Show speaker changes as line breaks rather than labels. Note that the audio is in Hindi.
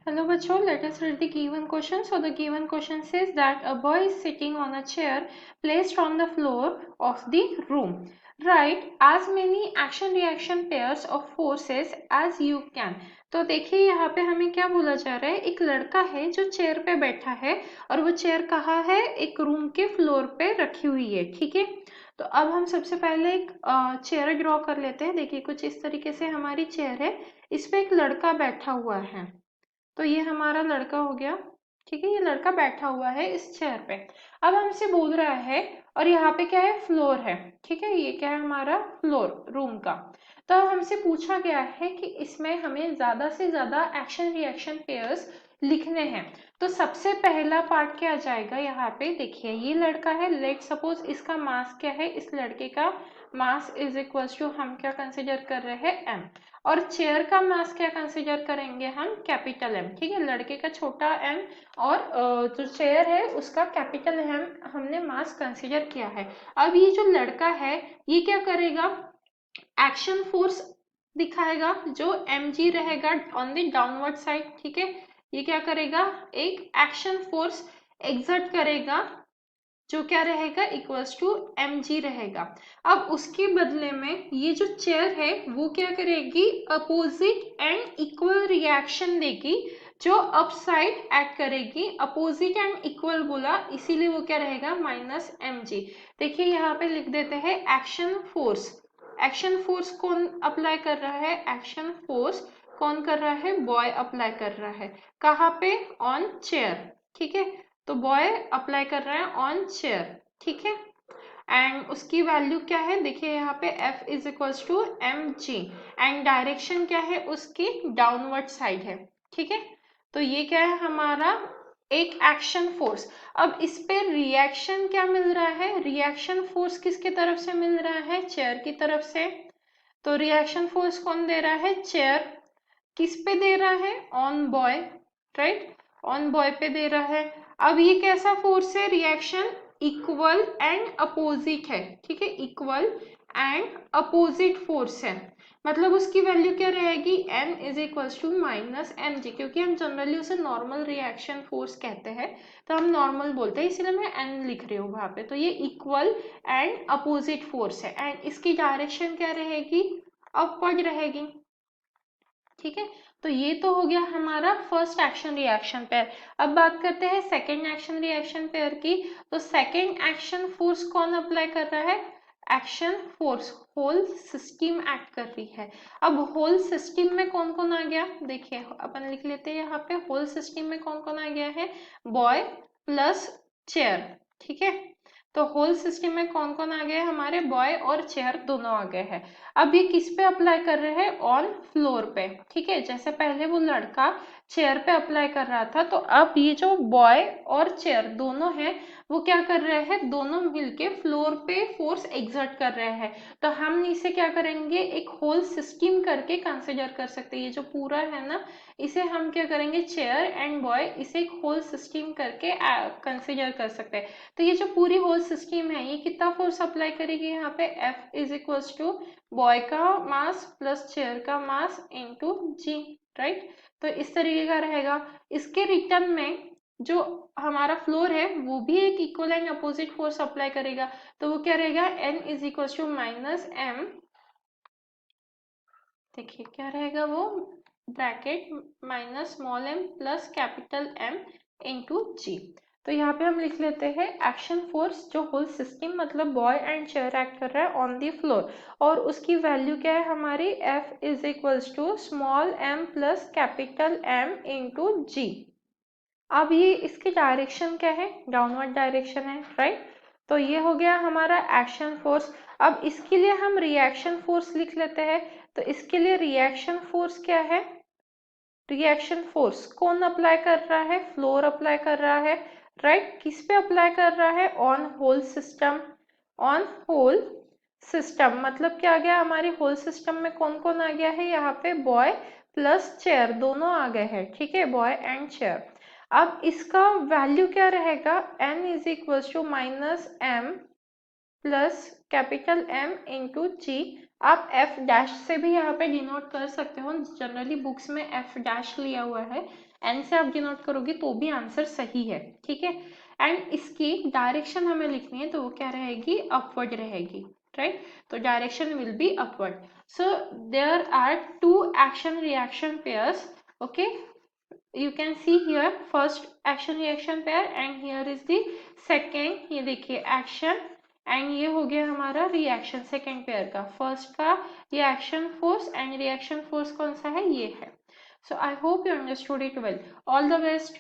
Hello बच्चों, let us read the given question. So the given question says that a boy is sitting on a chair placed on the floor of the room. Write as many action reaction pairs of forces as you can. तो देखिए यहाँ पे हमें क्या बोला जा रहा है, एक लड़का है जो चेयर पे बैठा है और वो चेयर कहाँ है, एक रूम के फ्लोर पे रखी हुई है। ठीक है, तो अब हम सबसे पहले एक चेयर ड्रॉ कर लेते हैं। देखिए कुछ इस तरीके से हमारी चेयर है, इस पे एक लड़का बैठा हुआ है। तो ये हमारा लड़का हो गया। ठीक है, ये लड़का बैठा हुआ है इस चेयर पे। अब हमसे बोल रहा है, और यहाँ पे क्या है, फ्लोर है। ठीक है, ये क्या है, हमारा फ्लोर रूम का। तो हमसे पूछा गया है कि इसमें हमें ज्यादा से ज्यादा एक्शन रिएक्शन पेयर्स लिखने हैं। तो सबसे पहला पार्ट क्या आ जाएगा, यहाँ पे देखिए ये लड़का है, लेट सपोज इसका मास क्या है, इस लड़के का मास इज इक्वल टू हम क्या कंसिडर कर रहे हैं, एम। और चेयर का मास क्या कंसीडर करेंगे हम, कैपिटल एम। ठीक है, लड़के का छोटा एम और जो चेयर है उसका कैपिटल एम हमने मास कंसीडर किया है। अब ये जो लड़का है ये क्या करेगा, एक्शन फोर्स दिखाएगा जो mg रहेगा ऑन द डाउनवर्ड साइड। ठीक है, ये क्या करेगा, एक एक्शन फोर्स एग्जर्ट करेगा जो क्या रहेगा, इक्वल्स टू mg रहेगा। अब उसके बदले में ये जो चेयर है वो क्या करेगी, अपोजिट एंड इक्वल रिएक्शन देगी जो अप साइड एक्ट करेगी। अपोजिट एंड इक्वल बोला इसीलिए वो क्या रहेगा, माइनस mg। देखिए यहाँ पे लिख देते हैं एक्शन फोर्स। एक्शन फोर्स कौन अप्लाई कर रहा है, एक्शन फोर्स कौन कर रहा है, बॉय अप्लाई कर रहा है। कहाँ पे, ऑन चेयर। ठीक है, तो बॉय अप्लाई कर रहा है ऑन चेयर। ठीक है, एंड उसकी वैल्यू क्या है, देखिए यहाँ पे F is equals to mg and direction क्या है उसकी, डाउनवर्ड साइड है। ठीक है, तो ये क्या है हमारा एक एक्शन फोर्स। अब इस पे रिएक्शन क्या मिल रहा है, रिएक्शन फोर्स किसके तरफ से मिल रहा है, चेयर की तरफ से। तो रिएक्शन फोर्स कौन दे रहा है, चेयर। किस पे दे रहा है, on boy, right, on boy पे दे रहा है। अब ये कैसा फोर्स है, रिएक्शन इक्वल एंड अपोजिट है। ठीक है, इक्वल एंड अपोजिट फोर्स है, मतलब उसकी वैल्यू क्या रहेगी, n is equal to minus M G. क्योंकि हम जनरली उसे नॉर्मल रिएक्शन फोर्स कहते हैं तो हम नॉर्मल बोलते हैं, इसलिए मैं n लिख रही हूँ वहां पे। तो ये इक्वल एंड अपोजिट फोर्स है एंड इसकी डायरेक्शन क्या रहेगी, अपवर्ड रहेगी। ठीक है, तो ये तो हो गया हमारा फर्स्ट एक्शन रिएक्शन पेयर। अब बात करते हैं सेकेंड एक्शन रिएक्शन पेयर की। तो सेकेंड एक्शन फोर्स कौन अप्लाई कर रहा है, action force whole system act कर रही है। अब होल सिस्टम में कौन कौन आ गया, देखिए अपन लिख लेते हैं यहाँ पे, होल सिस्टम में कौन कौन आ गया है, बॉय प्लस चेयर। ठीक है, तो होल सिस्टम में कौन कौन आ गए, हमारे बॉय और चेयर दोनों आ गए हैं। अब ये किस पे अप्लाई कर रहे हैं, ऑन फ्लोर पे। ठीक है, जैसे पहले वो लड़का चेयर पे अप्लाई कर रहा था, तो अब ये जो बॉय और चेयर दोनों हैं वो क्या कर रहे हैं, दोनों मिलके फ्लोर पे फोर्स एग्जर्ट कर रहे हैं। तो हम इसे क्या करेंगे, एक होल सिस्टम करके कंसिडर कर सकते हैं। ये जो पूरा है ना, इसे हम क्या करेंगे, चेयर एंड बॉय, इसे एक होल सिस्टम करके कंसिडर कर सकते हैं। तो ये जो पूरी होल सिस्टम है ये कितना फोर्स अप्लाई करेगी, यहाँ पे F is equal to boy का मास प्लस चेयर का मास इनटू जी, राइट। तो इस तरीके का रहेगा। इसके रिटर्न में जो हमारा फ्लोर है वो भी एक equal and opposite force apply करेगा। तो वो क्या रहेगा, N is equal to minus m, देखिए क्या रहेगा वो, bracket minus small m plus capital M into g. तो यहाँ पे हम लिख लेते हैं एक्शन फोर्स जो होल सिस्टम मतलब बॉय एंड चेयर एक्ट कर रहा है ऑन दी फ्लोर, और उसकी वैल्यू क्या है हमारी, F is equals to small m plus capital M into g. अब ये इसकी डायरेक्शन क्या है, डाउनवर्ड डायरेक्शन है, राइट। तो ये हो गया हमारा एक्शन फोर्स। अब इसके लिए हम रिएक्शन फोर्स लिख लेते हैं। तो इसके लिए रिएक्शन फोर्स क्या है, रिएक्शन फोर्स कौन अप्लाई कर रहा है, फ्लोर अप्लाई कर रहा है, राइट। किस पे अप्लाई कर रहा है, on whole system. On whole system मतलब क्या आ गया, हमारी होल सिस्टम में कौन कौन आ गया है, यहाँ पे बॉय प्लस चेयर दोनों आ गए हैं। ठीक है, बॉय एंड चेयर। अब इसका वैल्यू क्या रहेगा, n is equal to minus m plus capital M into g. आप एफ डैश से भी यहाँ पे डिनोट कर सकते हो, जनरली बुक्स में एफ डैश लिया हुआ है, एन से आप डिनोट करोगे तो भी आंसर सही है, ठीक है। एंड इसकी डायरेक्शन हमें लिखनी है तो वो क्या रहेगी, अपवर्ड रहेगी, राइट। तो direction will be upward. So there are two action reaction pairs, okay. you can see here first action reaction pair and here is the second, ये देखिए action एंड ये हो गया हमारा रिएक्शन सेकेंड पेयर का। फर्स्ट का reaction force and reaction force कौन सा है, ये है। So I hope you understood it well. All the best.